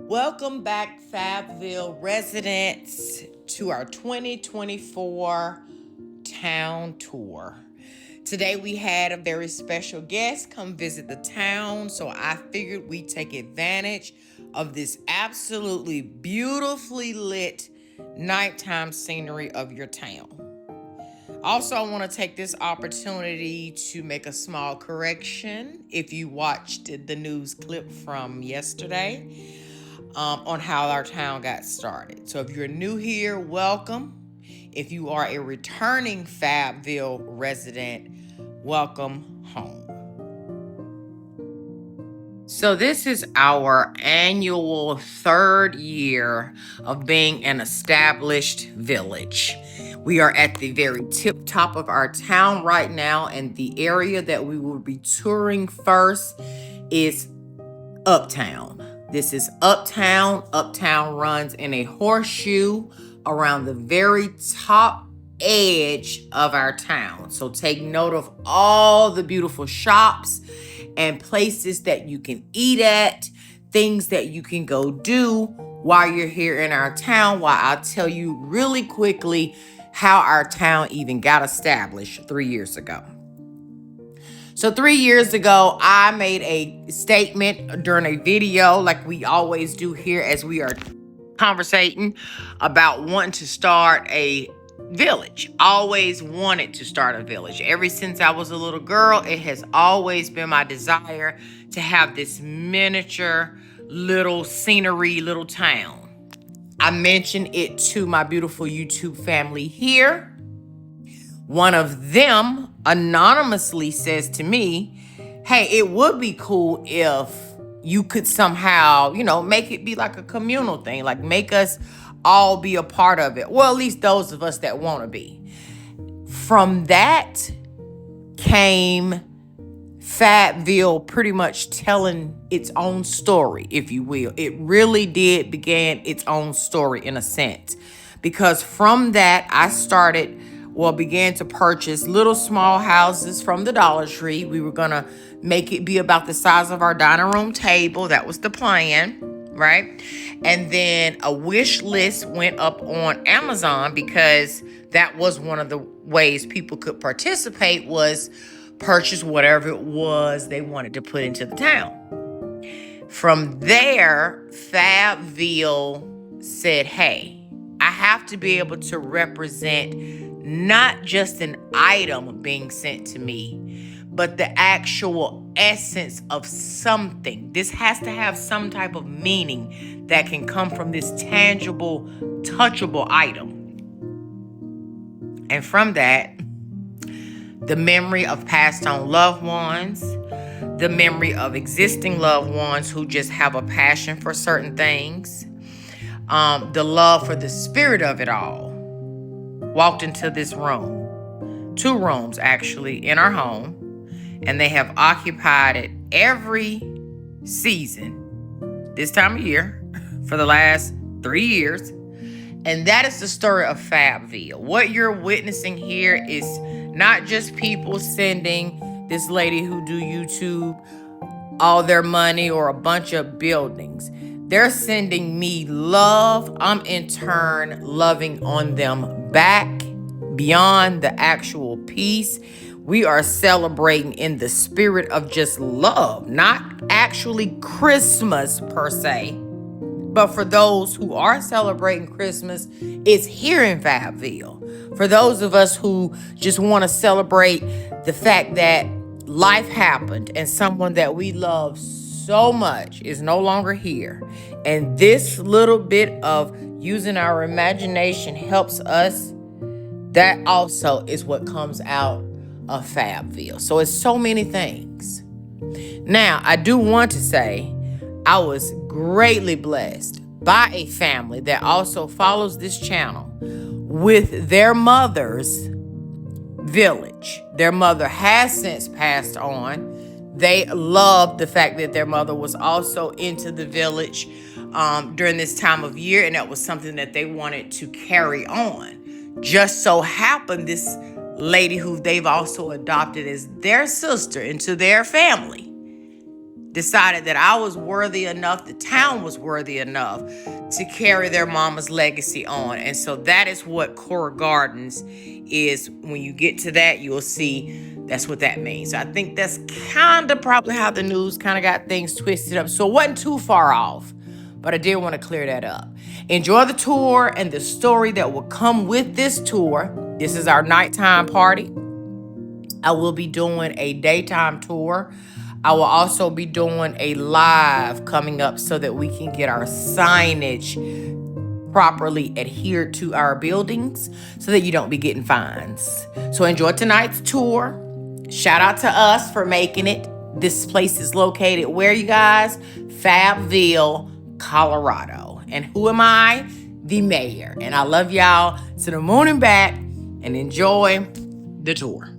Welcome back, Fabville residents, to our 2024 town tour. Today we had a very special guest come visit the town, so I figured we'd take advantage of this absolutely beautifully lit nighttime scenery of your town. Also, I want to take this opportunity to make a small correction. If you watched the news clip from yesterday, on how our town got started. So if you're new here, welcome. If you are a returning Fabville resident, welcome home. So this is our annual third year of being an established village. We are at the very tip top of our town right now, and the area that we will be touring first is Uptown. This is Uptown. Uptown runs in a horseshoe around the very top edge of our town. So take note of all the beautiful shops and places that you can eat at, things that you can go do while you're here in our town, while I'll tell you really quickly how our town even got established 3 years ago. So 3 years ago, I made a statement during a video like we always do here as we are conversating about wanting to start a village. Always wanted to start a village. Ever since I was a little girl, it has always been my desire to have this miniature little scenery, little town. I mentioned it to my beautiful YouTube family here. One of them anonymously says to me, hey, it would be cool if you could somehow, make it be like a communal thing, like make us all be a part of it. Well, at least those of us that want to be. From that came Fabville pretty much telling its own story, if you will. It really did begin its own story in a sense, because from that I began to purchase little small houses from the Dollar Tree. We were going to make it be about the size of our dining room table. That was the plan, right? And then a wish list went up on Amazon, because that was one of the ways people could participate, was purchase whatever it was they wanted to put into the town. From there, Fabville said, hey, I have to be able to represent not just an item being sent to me, but the actual essence of something. This has to have some type of meaning that can come from this tangible, touchable item. And from that, the memory of passed on loved ones, the memory of existing loved ones who just have a passion for certain things, the love for the spirit of it all, walked into this room, 2 rooms actually, in our home, and they have occupied it every season this time of year for the last 3 years. And that is the story of Fabville. What you're witnessing here is not just people sending this lady who do YouTube all their money or a bunch of buildings. They're sending me love. I'm in turn loving on them back beyond the actual piece. We are celebrating in the spirit of just love, not actually Christmas per se. But for those who are celebrating Christmas, it's here in Fabville. For those of us who just want to celebrate the fact that life happened and someone that we love so much is no longer here. And this little bit of using our imagination helps us. That also is what comes out of Fabville. So it's so many things. Now, I do want to say I was greatly blessed by a family that also follows this channel with their mother's village. Their mother has since passed on. They loved the fact that their mother was also into the village during this time of year, and that was something that they wanted to carry on. Just so happened this lady who they've also adopted as their sister into their family decided that I was worthy enough, the town was worthy enough to carry their mama's legacy on. And so that is what Cora Gardens is. When you get to that, you'll see that's what that means. So I think that's kind of probably how the news kind of got things twisted up. So it wasn't too far off, but I did want to clear that up. Enjoy the tour and the story that will come with this tour. This is our nighttime party. I will be doing a daytime tour. I will also be doing a live coming up so that we can get our signage properly adhered to our buildings so that you don't be getting fines. So enjoy tonight's tour. Shout out to us for making it. This place is located where, you guys? Fabville, Colorado. And who am I? The mayor. And I love y'all to the moon and back, and enjoy the tour.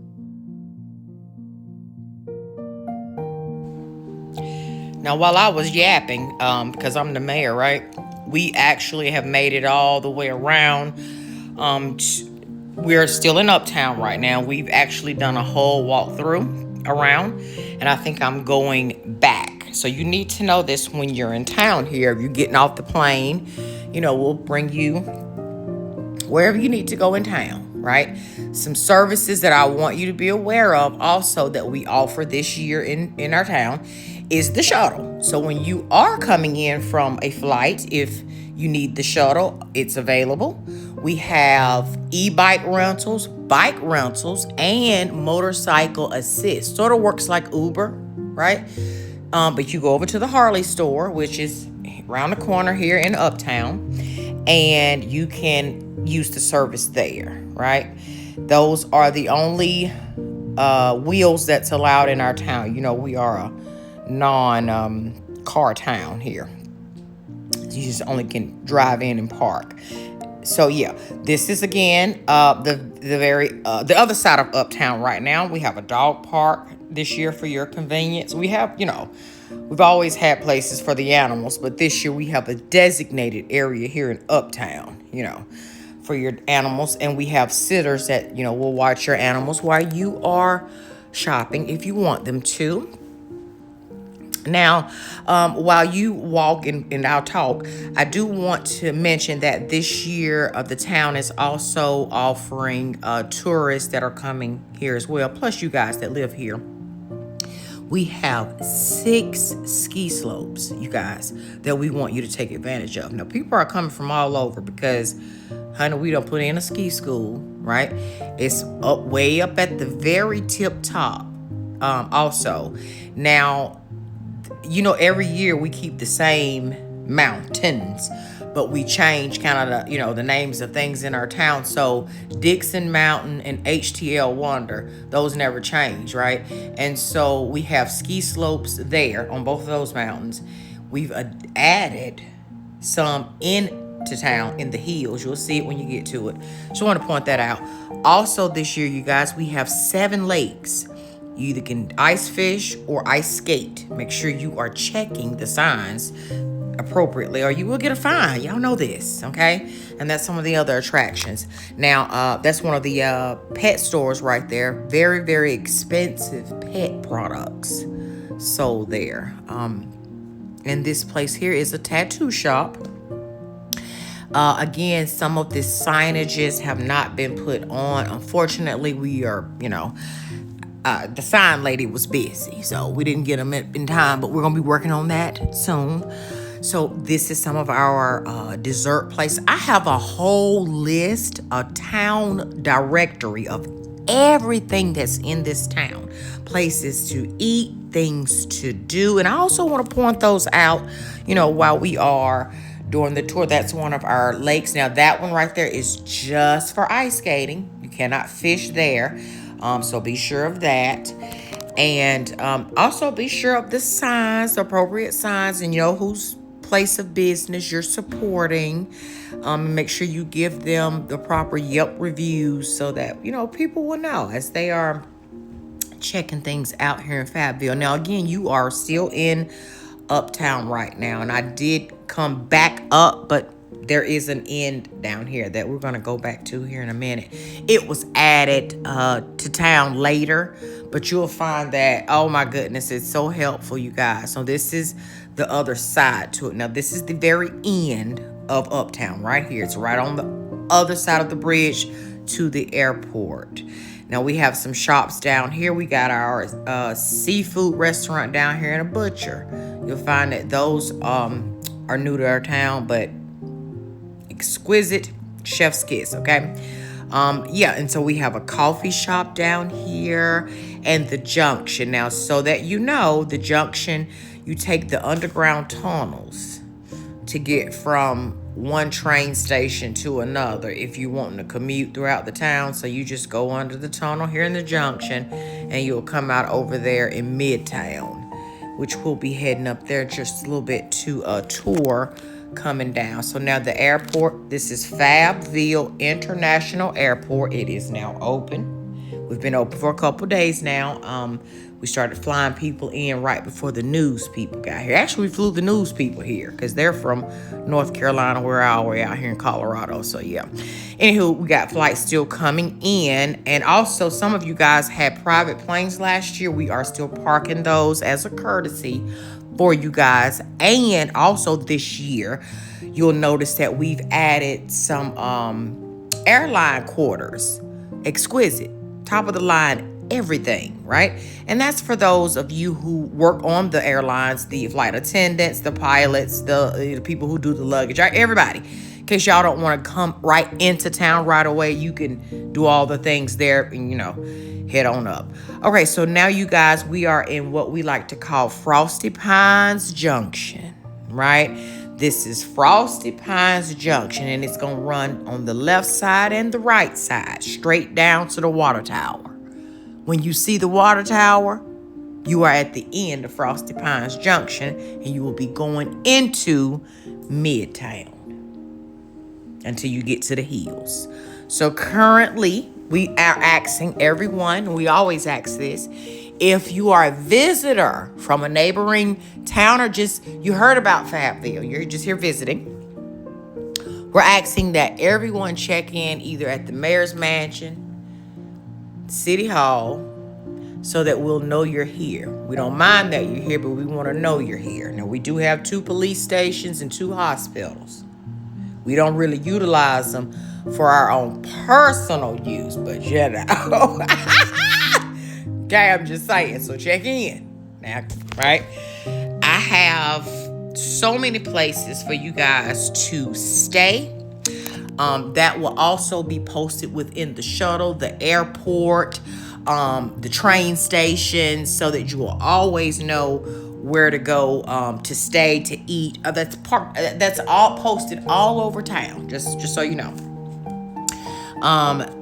Now, while I was yapping, because I'm the mayor, right? We actually have made it all the way around. We're still in Uptown right now. We've actually done a whole walkthrough around, and I think I'm going back. So you need to know this when you're in town here. If you're getting off the plane, we'll bring you wherever you need to go in town, right? Some services that I want you to be aware of also that we offer this year in our town is the shuttle. So when you are coming in from a flight, if you need the shuttle, it's available. We have e-bike rentals, bike rentals, and motorcycle assist. Sort of works like Uber, right? But you go over to the Harley store, which is around the corner here in Uptown, and you can use the service there, right? Those are the only wheels that's allowed in our town. We are a non-car town here. You just only can drive in and park. So yeah, this is again the other side of Uptown right now. We have a dog park this year for your convenience. We have, we've always had places for the animals, but this year we have a designated area here in Uptown, for your animals, and we have sitters that will watch your animals while you are shopping if you want them to. Now, while you walk and I'll talk, I do want to mention that this year the town is also offering tourists that are coming here as well, plus you guys that live here. We have 6 ski slopes, you guys, that we want you to take advantage of. Now, people are coming from all over because, honey, we don't put in a ski school, right? It's way up at the very tip top also. Now, every year we keep the same mountains, but we change kind of the names of things in our town. So Dixon Mountain and HTL Wonder, those never change, right? And so we have ski slopes there on both of those mountains. We've added some into town in the hills. You'll see it when you get to it. So I want to point that out. Also this year, you guys, we have 7 lakes. You either can ice fish or ice skate. Make sure you are checking the signs appropriately or you will get a fine. Y'all know this, okay? And that's some of the other attractions. Now, that's one of the pet stores right there. Very, very expensive pet products sold there. And this place here is a tattoo shop. Again, some of the signages have not been put on. Unfortunately, we are, the sign lady was busy, so we didn't get them in time, but we're going to be working on that soon. So this is some of our dessert places. I have a whole list, a town directory of everything that's in this town. Places to eat, things to do. And I also want to point those out, while we are doing the tour. That's one of our lakes. Now, that one right there is just for ice skating. You cannot fish there. So be sure of that. And also be sure of the signs, the appropriate signs, and whose place of business you're supporting. And make sure you give them the proper Yelp reviews so that, people will know as they are checking things out here in Fabville. Now, again, you are still in Uptown right now. And I did come back up, but there is an inn down here that we're going to go back to here in a minute. It was added to town later, but you'll find that, oh my goodness, it's so helpful, you guys. So this is the other side to it. Now, this is the very end of Uptown right here. It's right on the other side of the bridge to the airport. Now, we have some shops down here. We got our seafood restaurant down here and a butcher. You'll find that those are new to our town, but exquisite chef's kiss, okay? Yeah, and so we have a coffee shop down here and the junction. Now, so that you know, the junction, you take the underground tunnels to get from one train station to another if you want to commute throughout the town. So you just go under the tunnel here in the junction and you'll come out over there in Midtown, which we'll be heading up there just a little bit to a tour coming down. So now the airport, this is Fabville International Airport. It is now open. We've been open for a couple days now. We started flying people in right before the news people got here. Actually, we flew the news people here because they're from North Carolina. We're all the way out here in Colorado. So yeah. Anywho, we got flights still coming in. And also, some of you guys had private planes last year. We are still parking those as a courtesy for you guys. And also this year, you'll notice that we've added some airline quarters. Exquisite, top of the line, everything, right? And that's for those of you who work on the airlines, the flight attendants, the pilots, the people who do the luggage, right? Everybody. In case y'all don't want to come right into town right away, you can do all the things there and, you know, head on up. Okay, so now you guys, we are in what we like to call Frosty Pines Junction, right? This is Frosty Pines Junction, and it's going to run on the left side and the right side, straight down to the water tower. When you see the water tower, you are at the end of Frosty Pines Junction, and you will be going into Midtown until you get to the hills. So currently, we are asking everyone, we always ask this, if you are a visitor from a neighboring town or just you heard about Fabville, you're just here visiting, we're asking that everyone check in either at the mayor's mansion, City Hall, so that we'll know you're here. We don't mind that you're here, but we want to know you're here. Now, we do have 2 police stations and 2 hospitals. We don't really utilize them for our own personal use, but you know. Okay, I'm just saying. So check in now, right? I have so many places for you guys to stay. That will also be posted within the shuttle, the airport, the train station, so that you will always know where to go to stay, to eat. That's all posted all over town, just so you know.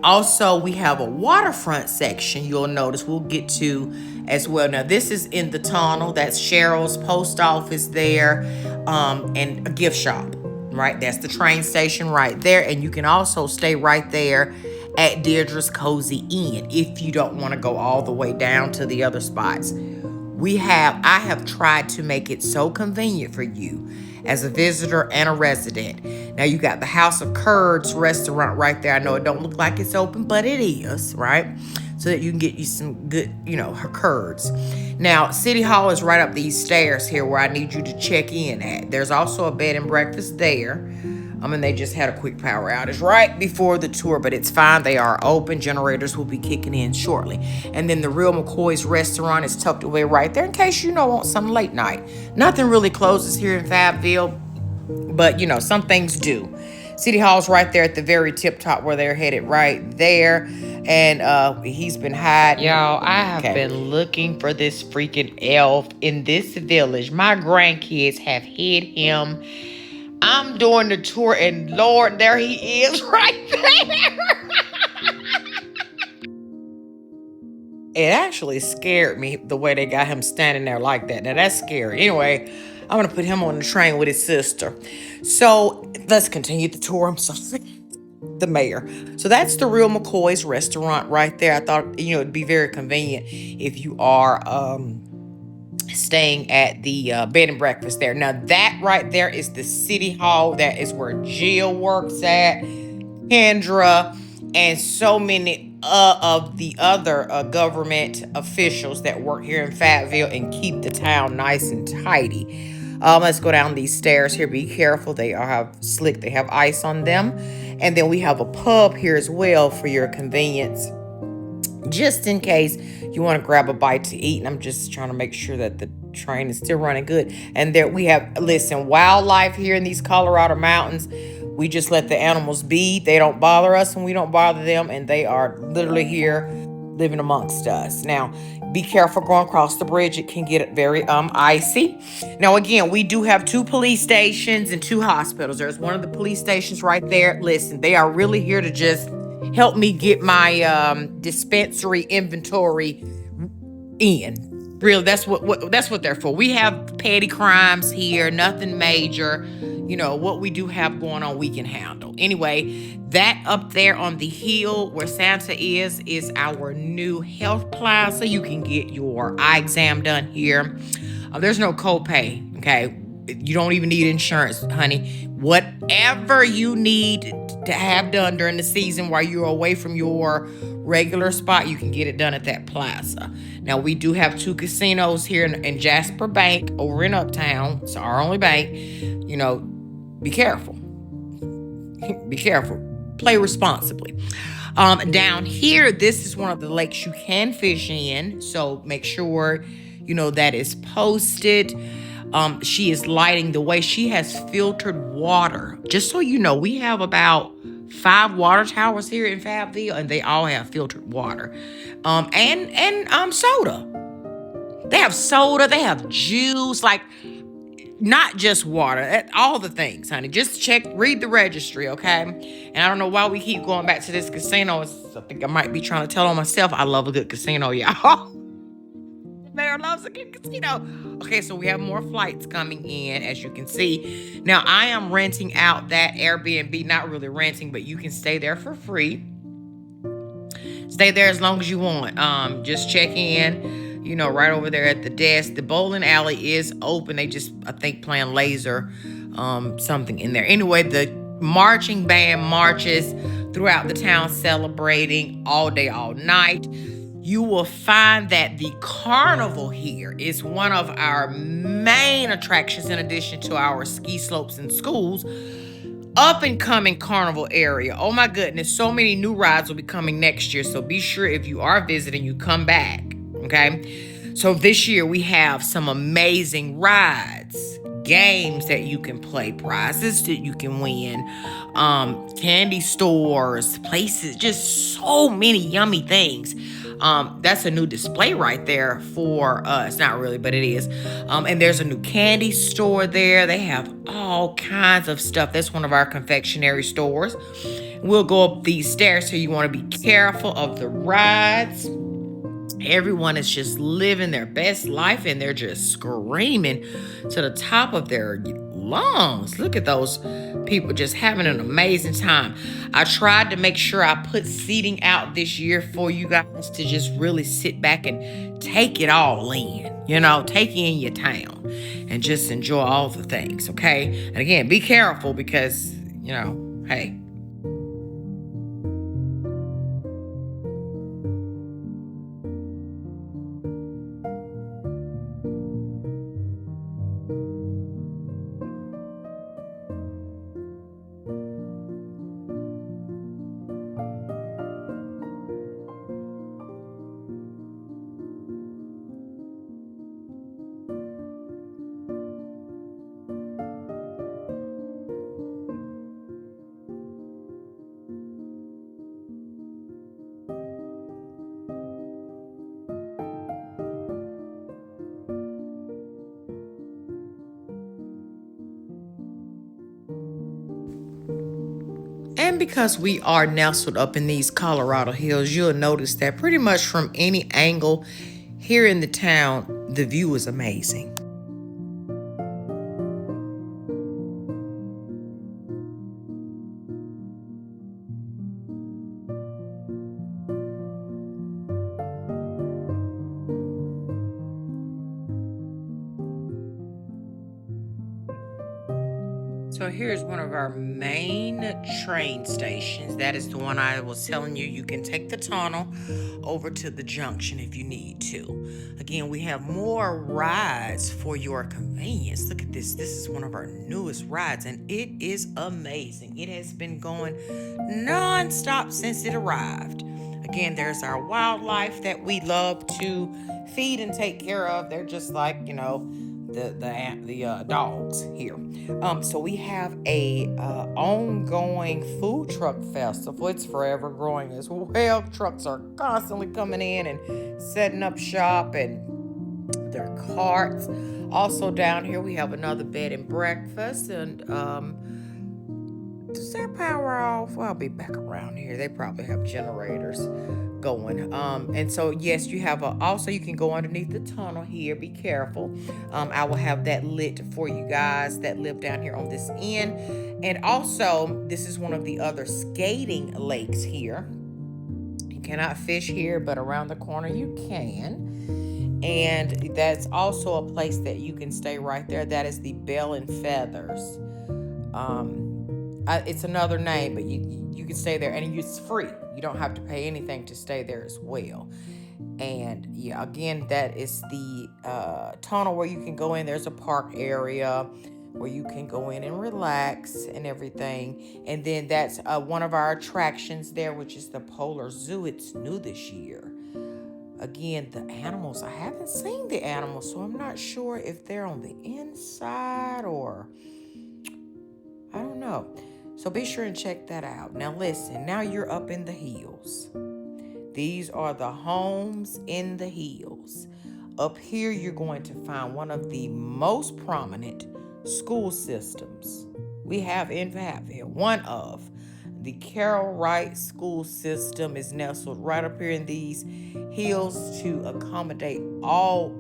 Also, we have a waterfront section you'll notice we'll get to as well. Now, this is in the tunnel. That's Cheryl's post office there, and a gift shop. Right, that's the train station right there, and you can also stay right there at Deirdre's Cozy Inn if you don't want to go all the way down to the other spots. I have tried to make it so convenient for you as a visitor and a resident. Now you got the House of Curds restaurant right there. I know it don't look like it's open, but it is, right? So that you can get you some good, her curds. Now, City Hall is right up these stairs here where I need you to check in at. There's also a bed and breakfast there. And they just had a quick power outage right before the tour, but it's fine. They are open. Generators will be kicking in shortly. And then the Real McCoy's restaurant is tucked away right there in case you want some late night. Nothing really closes here in Fabville, but, some things do. City Hall's right there at the very tip top where they're headed right there. And he's been hiding. Y'all, I have been looking for this freaking elf in this village. My grandkids have hid him. I'm doing the tour, and Lord, there he is right there. It actually scared me the way they got him standing there like that. Now, that's scary. Anyway, I'm going to put him on the train with his sister. So let's continue the tour. I'm so sick. The mayor. So that's the Real McCoy's restaurant right there. I thought, it'd be very convenient if you are staying at the bed and breakfast there. Now that right there is the city hall. That is where Jill works at, Kendra, and so many of the other government officials that work here in Fabville and keep the town nice and tidy. Let's go down these stairs here. Be careful. They have slick. They have ice on them. And then we have a pub here as well for your convenience, just in case you want to grab a bite to eat. And I'm just trying to make sure that the train is still running good. And there we have, listen, wildlife here in these Colorado mountains. We just let the animals be. They don't bother us and we don't bother them. And they are literally here living amongst us. Now, be careful going across the bridge. It can get very icy. Now, again, we do have 2 police stations and 2 hospitals. There's one of the police stations right there. Listen, they are really here to just help me get my dispensary inventory in. Really, that's what they're for. We have petty crimes here, nothing major. You know, what we do have going on, we can handle. Anyway, that up there on the hill where Santa is our new health plaza. You can get your eye exam done here. There's no copay, okay? You don't even need insurance, honey. Whatever you need to have done during the season while you're away from your regular spot, you can get it done at that plaza. Now, we do have 2 casinos here in Jasper Bank over in Uptown. It's our only bank. You know, be careful. Be careful. Play responsibly. Down here, this is one of the lakes you can fish in. So make sure, you know, that is posted. She is lighting the way. She has filtered water. Just so you know, we have about 5 water towers here in Fabville, and they all have filtered water. And soda. They have soda, they have juice, like not just water, all the things, honey. Just read the registry, okay? And I don't know why we keep going back to this casino. I think I might be trying to tell on myself. I love a good casino, y'all. Mayor loves a good casino. Okay, so we have more flights coming in, as you can see. Now, I am renting out that Airbnb, not really renting, but you can stay there for free. Stay there as long as you want. Just check in, you know, right over there at the desk. The bowling alley is open. They just, I think, playing laser, something in there. Anyway, the marching band marches throughout the town, celebrating all day, all night. You will find that the carnival here is one of our main attractions, in addition to our ski slopes and schools. Up and coming carnival area. Oh my goodness, so many new rides will be coming next year. So be sure if you are visiting, you come back. Okay. So this year we have some amazing rides, games that you can play, prizes that you can win, candy stores, places, just so many yummy things. That's a new display right there for us. Not really, but it is. And there's a new candy store there. They have all kinds of stuff. That's one of our confectionery stores. We'll go up these stairs, so you want to be careful of the rides. Everyone is just living their best life, and they're just screaming to the top of their lungs. Look at those people just having an amazing time. I tried to make sure I put seating out this year for you guys to just really sit back and take it all in, you know, take in your town and just enjoy all the things, okay? And again, be careful because, you know, hey. And because we are nestled up in these Colorado hills, you'll notice that pretty much from any angle here in the town, the view is amazing. So here's one of our main train stations. That is the one I was telling you. You can take the tunnel over to the junction if you need to. Again, we have more rides for your convenience. Look at this. This is one of our newest rides, and it is amazing. It has been going non-stop since it arrived. Again, there's our wildlife that we love to feed and take care of. They're just like, the dogs here. So we have a ongoing food truck festival. It's forever growing as well. Trucks are constantly coming in and setting up shop and their carts. Also down here we have another bed and breakfast. And does their power off? Well, I'll be back around here. They probably have generators going. And so yes, you have also you can go underneath the tunnel here. Be careful. I will have that lit for you guys that live down here on this end. And also, this is one of the other skating lakes here. You cannot fish here, but around the corner you can. And that's also a place that you can stay right there. That is the Bell and Feathers. It's another name, but you can stay there, and it's free. You don't have to pay anything to stay there as well. And yeah, again, that is the tunnel where you can go in. There's a park area where you can go in and relax and everything. And then that's one of our attractions there, which is the Polar Zoo. It's new this year. Again, the animals, I haven't seen the animals, so I'm not sure if they're on the inside or I don't know. So be sure and check that out. Now listen, now you're up in the hills. These are the homes in the hills. Up here, you're going to find one of the most prominent school systems we have in Fabville. One of the Carol Wright school system is nestled right up here in these hills to accommodate all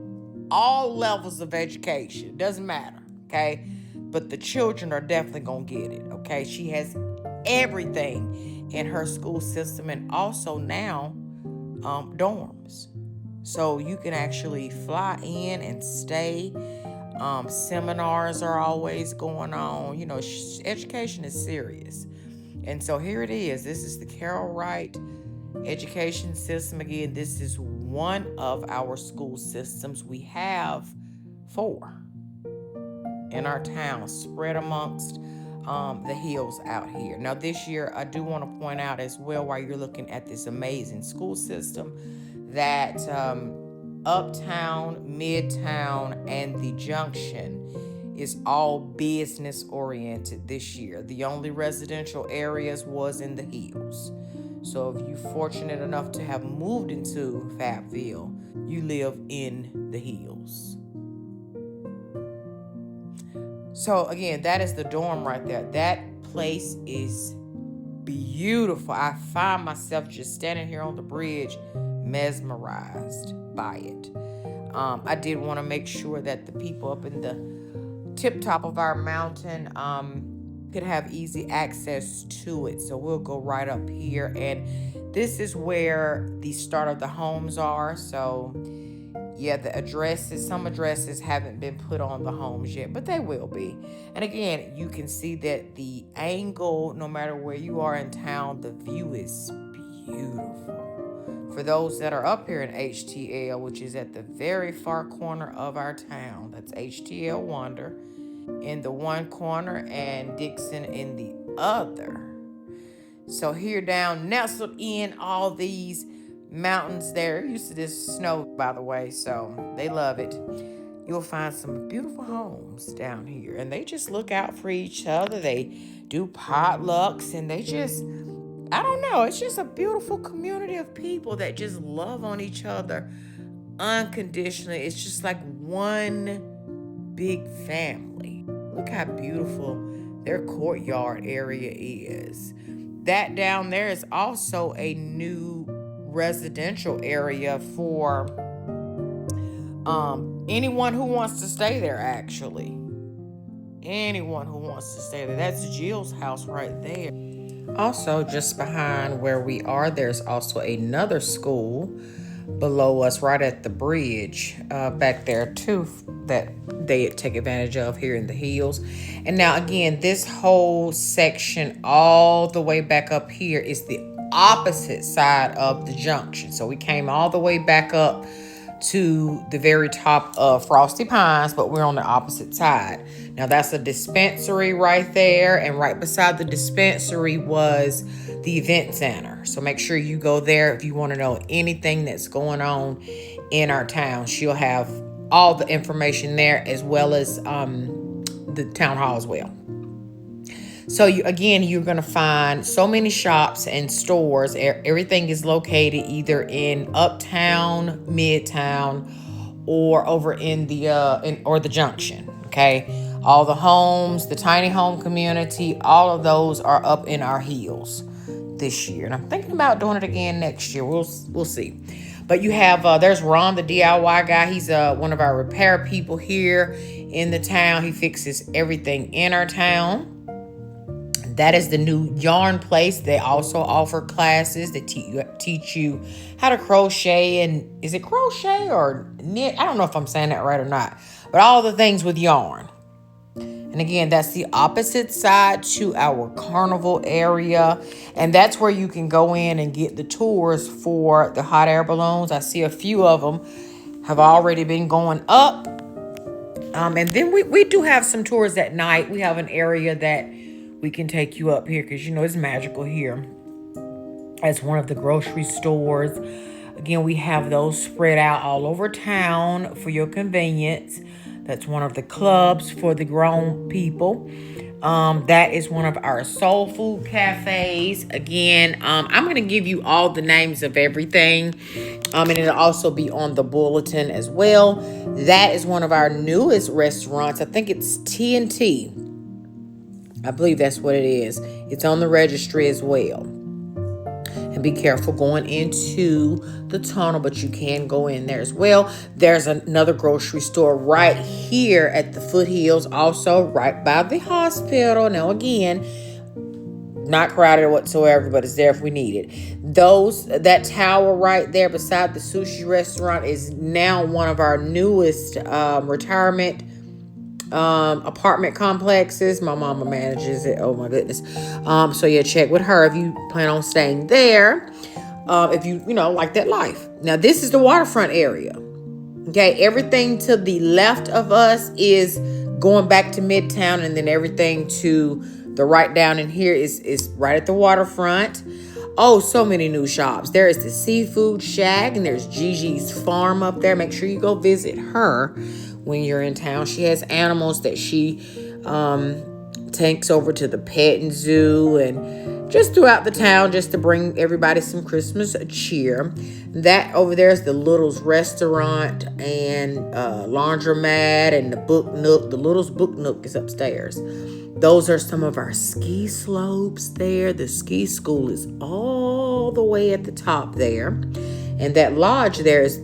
levels of education. Doesn't matter, okay? But the children are definitely going to get it, okay? She has everything in her school system, and also now dorms. So you can actually fly in and stay. Seminars are always going on. Education is serious. And so here it is. This is the Carol Wright education system. Again, this is one of our school systems. We have 4 in our town, spread amongst the hills out here. Now this year, I do want to point out as well, while you're looking at this amazing school system, that Uptown, Midtown, and the Junction is all business oriented this year. The only residential areas was in the hills. So if you're fortunate enough to have moved into Fabville, you live in the hills. So again, that is the dorm right there. That place is beautiful. I find myself just standing here on the bridge, mesmerized by it. I did want to make sure that the people up in the tip top of our mountain could have easy access to it. So we'll go right up here, and this is where the start of the homes are. So yeah, some addresses haven't been put on the homes yet, but they will be. And again, you can see that the angle, no matter where you are in town, the view is beautiful. For those that are up here in HTL, which is at the very far corner of our town, that's HTL Wonder in the one corner and Dixon in the other. So here down, nestled in all these mountains, they're used to this snow, by the way, so they love it. You'll find some beautiful homes down here, and they just look out for each other. They do potlucks, and they just, I don't know, it's just a beautiful community of people that just love on each other unconditionally. It's just like one big family. Look how beautiful their courtyard area is. That down there is also a new residential area for anyone who wants to stay there, actually. Anyone who wants to stay there. That's Jill's house right there. Also, just behind where we are, there's also another school below us right at the bridge back there too that they take advantage of here in the hills. And now again, this whole section all the way back up here is the opposite side of the junction. So we came all the way back up to the very top of Frosty Pines, but we're on the opposite side. Now that's a dispensary right there, and right beside the dispensary was the event center. So make sure you go there if you want to know anything that's going on in our town. She'll have all the information there, as well as the town hall as well. So you're going to find so many shops and stores. Everything is located either in Uptown, Midtown, or over in the Junction. Okay, all the homes, the tiny home community, all of those are up in our hills this year, and I'm thinking about doing it again next year. We'll see. But you have there's Ron, the DIY guy. He's one of our repair people here in the town. He fixes everything in our town. That is the new yarn place. They also offer classes that teach you how to crochet. And is it crochet or knit? I don't know if I'm saying that right or not. But all the things with yarn. And again, that's the opposite side to our carnival area. And that's where you can go in and get the tours for the hot air balloons. I see a few of them have already been going up. And then we do have some tours at night. We have an area that we can take you up here because, it's magical here. As one of the grocery stores. Again, we have those spread out all over town for your convenience. That's one of the clubs for the grown people. That is one of our soul food cafes. Again, I'm going to give you all the names of everything. And it'll also be on the bulletin as well. That is one of our newest restaurants. I think it's T&T. I believe that's what it is. It's on the registry as well. And be careful going into the tunnel, but you can go in there as well. There's another grocery store right here at the foothills, also right by the hospital. Now, again, not crowded whatsoever, but it's there if we need it. That tower right there beside the sushi restaurant is now one of our newest retirement apartment complexes. My mama manages it. Oh my goodness. So yeah, check with her if you plan on staying there. If you like that life. Now this is the waterfront area. Okay, everything to the left of us is going back to Midtown, and then everything to the right down in here is right at the waterfront. Oh, so many new shops. There is the Seafood Shack, and there's Gigi's Farm up there. Make sure you go visit her when you're in town. She has animals that she takes over to the petting zoo and just throughout the town, just to bring everybody some Christmas cheer. That over there is the Little's Restaurant and Laundromat and the Book Nook. The Little's Book Nook is upstairs. Those are some of our ski slopes there. The ski school is all the way at the top there. And that lodge there is,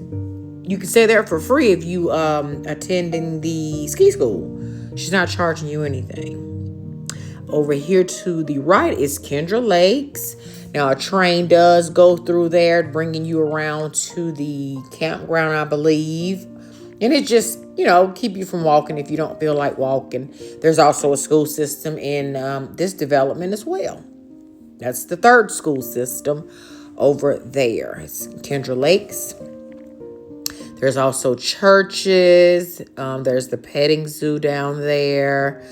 you can stay there for free if you attending the ski school. She's not charging you anything. Over here to the right is Kendra Lakes. Now, a train does go through there, bringing you around to the campground, I believe. And it just, keep you from walking if you don't feel like walking. There's also a school system in this development as well. That's the third school system over there. It's Kendra Lakes. There's also churches. There's the petting zoo down there.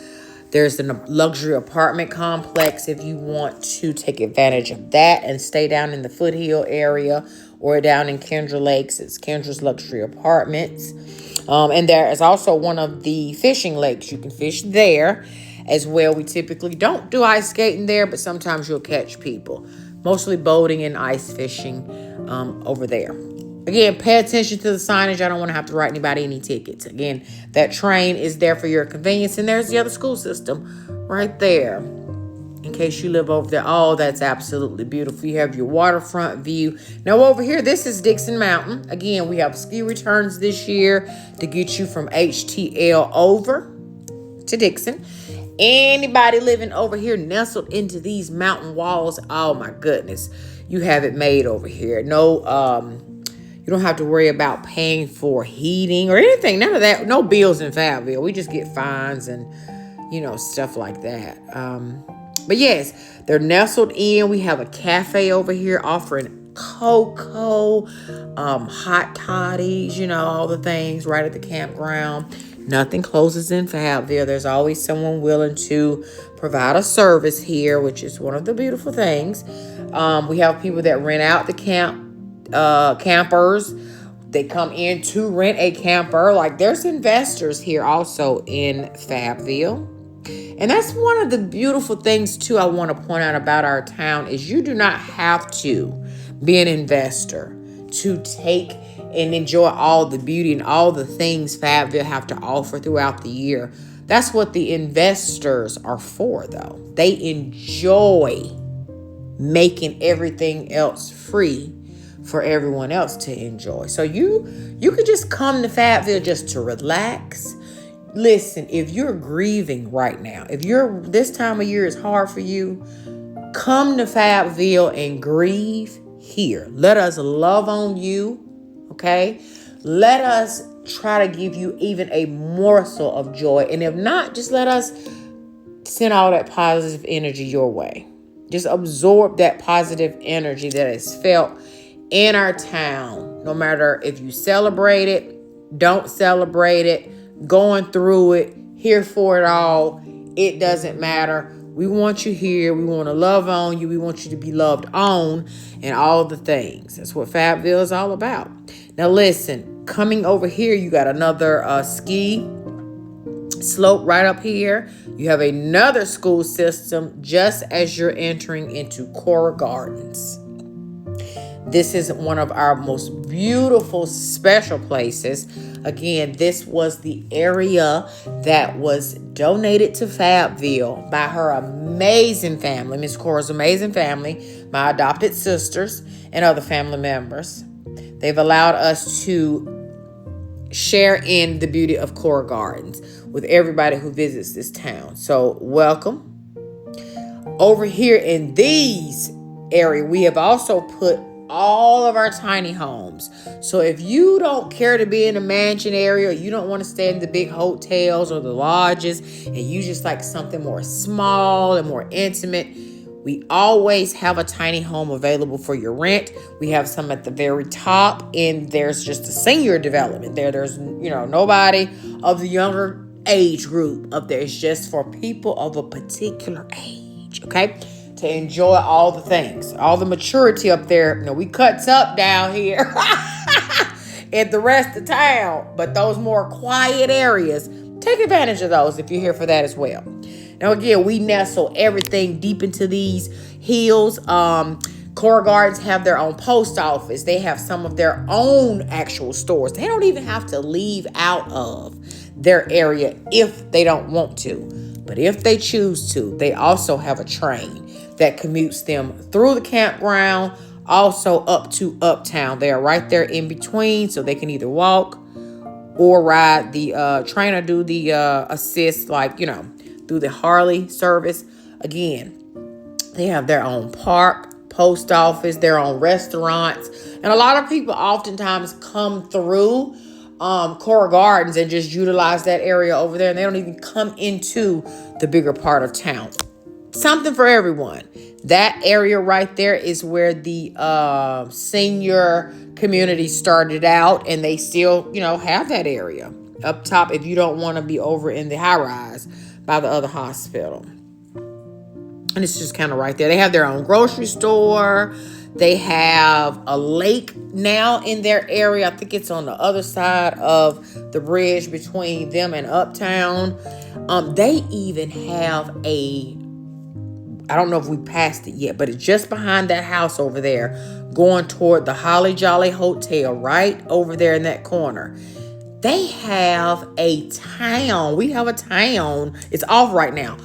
There's a luxury apartment complex if you want to take advantage of that and stay down in the foothill area or down in Kendra Lakes. It's Kendra's Luxury Apartments. And there is also one of the fishing lakes. You can fish there as well. We typically don't do ice skating there, but sometimes you'll catch people. Mostly boating and ice fishing over there. Again, pay attention to the signage. I don't want to have to write anybody any tickets. Again, that train is there for your convenience. And there's the other school system right there. In case you live over there. Oh, that's absolutely beautiful. You have your waterfront view. Now over here, this is Dixon Mountain. Again, we have ski returns this year to get you from HTL over to Dixon. Anybody living over here nestled into these mountain walls, oh my goodness. You have it made over here. No, You don't have to worry about paying for heating or anything. None of that. No bills in Fabville. We just get fines and, stuff like that. But yes, they're nestled in. We have a cafe over here offering cocoa, hot toddies, all the things right at the campground. Nothing closes in Fabville. There's always someone willing to provide a service here, which is one of the beautiful things. We have people that rent out the campers. They come in to rent a camper. Like, there's investors here also in Fabville. And that's one of the beautiful things, too, I want to point out about our town is you do not have to be an investor to take and enjoy all the beauty and all the things Fabville have to offer throughout the year. That's what the investors are for, though. They enjoy making everything else free for everyone else to enjoy. So you could just come to Fabville just to relax. Listen, if you're grieving right now, if this time of year is hard for you, come to Fabville and grieve here. Let us love on you, okay? Let us try to give you even a morsel of joy. And if not, just let us send all that positive energy your way. Just absorb that positive energy that is felt in our town. No matter if you celebrate it, don't celebrate it, going through it, here for it all, it doesn't matter. We want you here. We want to love on you. We want you to be loved on and all the things. That's what Fabville is all about. Now listen, coming over here, you got another ski slope right up here. You have another school system just as you're entering into Cora Gardens. This is one of our most beautiful, special places. Again, this was the area that was donated to Fabville by her amazing family, Miss Cora's amazing family, my adopted sisters, and other family members. They've allowed us to share in the beauty of Cora Gardens with everybody who visits this town. So welcome. Over here in these area, we have also put all of our tiny homes. So if you don't care to be in a mansion area, or you don't want to stay in the big hotels or the lodges, and you just like something more small and more intimate, we always have a tiny home available for your rent. We have some at the very top, and there's just a senior development there. There's, nobody of the younger age group up there. It's just for people of a particular age, okay? To enjoy all the things, all the maturity up there. We cuts up down here in the rest of town, but those more quiet areas, take advantage of those if you're here for that as well. Now, again, we nestle everything deep into these hills. Cora Gardens have their own post office. They have some of their own actual stores. They don't even have to leave out of their area if they don't want to. But if they choose to, they also have a train that commutes them through the campground, also up to Uptown. They are right there in between, so they can either walk or ride the train or do the assist, through the Harley service. Again, they have their own park, post office, their own restaurants. And a lot of people oftentimes come through Cora Gardens and just utilize that area over there, and they don't even come into the bigger part of town. Something for everyone. That area right there is where the senior community started out, and they still, have that area up top if you don't want to be over in the high rise by the other hospital. And it's just kind of right there. They have their own grocery store. They have a lake now in their area. I think it's on the other side of the bridge between them and Uptown. They even have I don't know if we passed it yet, but it's just behind that house over there, going toward the Holly Jolly Hotel, right over there in that corner. They have a town. We have a town. It's off right now.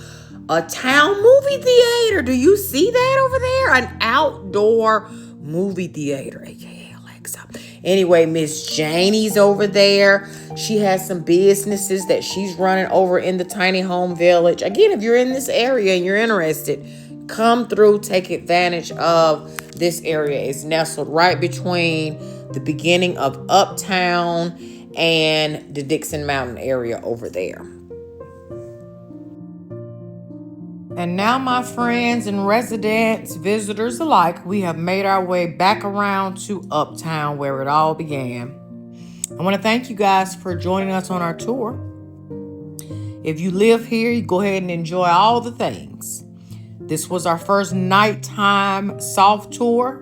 A town movie theater. Do you see that over there? An outdoor movie theater, aka Alexa. Anyway, Miss Janie's over there. She has some businesses that she's running over in the tiny home village. Again, if you're in this area and you're interested, come through, take advantage of this area. It's nestled right between the beginning of Uptown and the Dixon Mountain area over there. And now, my friends and residents, visitors alike, we have made our way back around to Uptown where it all began. I want to thank you guys for joining us on our tour. If you live here, you go ahead and enjoy all the things. This was our first nighttime soft tour.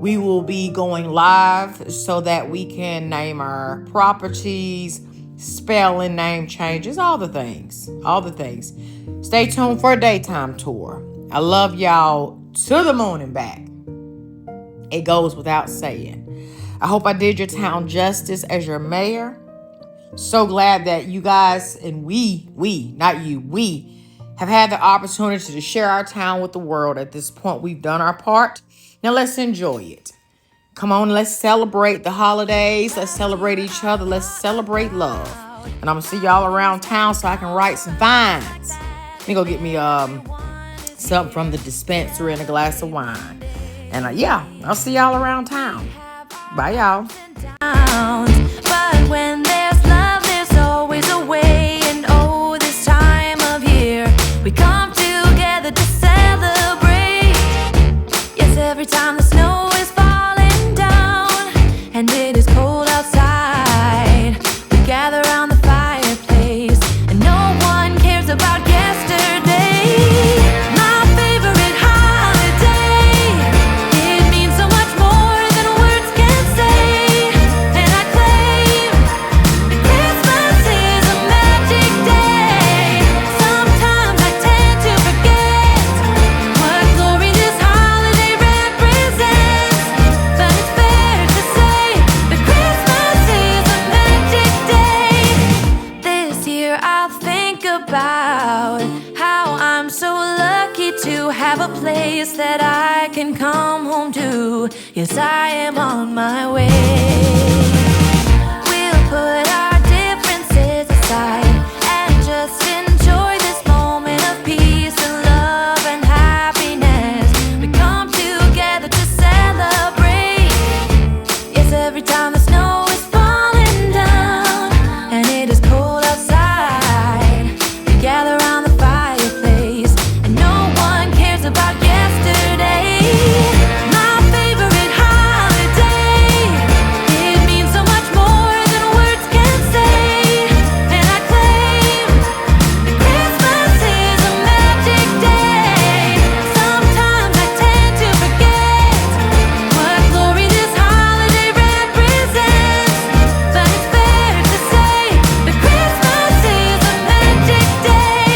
We will be going live so that we can name our properties, spelling, name changes, all the things. Stay tuned for a daytime tour. I love y'all to the moon and back. It goes without saying. I hope I did your town justice as your mayor. So glad that you guys and we have had the opportunity to share our town with the world. At this point, we've done our part. Now let's enjoy it. Come on, let's celebrate the holidays. Let's celebrate each other. Let's celebrate love. And I'm gonna see y'all around town so I can write some fines. Let me go get me something from the dispensary and a glass of wine. And yeah, I'll see y'all around town. Bye, y'all. But when there's love, there's always a way. And oh, this time of year, we come together to celebrate. Yes, every time the snow is falling down and it is cold outside, we gather around the fireplace and no one cares about yesterday. My favorite holiday, it means so much more than words can say. And I claim that Christmas is a magic day. Sometimes I tend to forget what glory this holiday represents, but it's fair to say that Christmas is a magic day. This year I'll think about how I'm so lucky to have a place that I can come home to. Yes, I am on my way. We'll put our differences aside and just enjoy this moment of peace and love and happiness. We come together to celebrate. Yes, every time the snow is falling down and it is cold outside, we gather around the fireplace and no one cares about yesterday. My favorite holiday, it means so much more than words can say. And I claim that Christmas is a magic day. Sometimes I tend to forget what glory this holiday represents, but it's fair to say that Christmas is a magic day.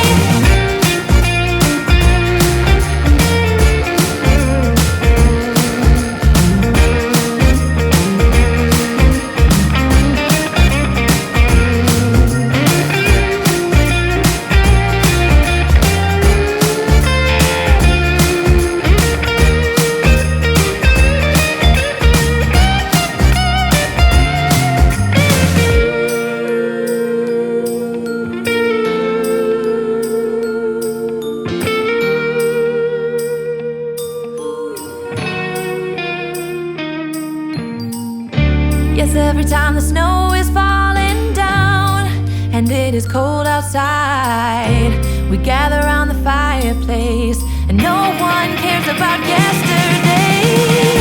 Yes, every time the snow is falling down and it is cold outside, we gather around the fireplace and no one cares about yesterday.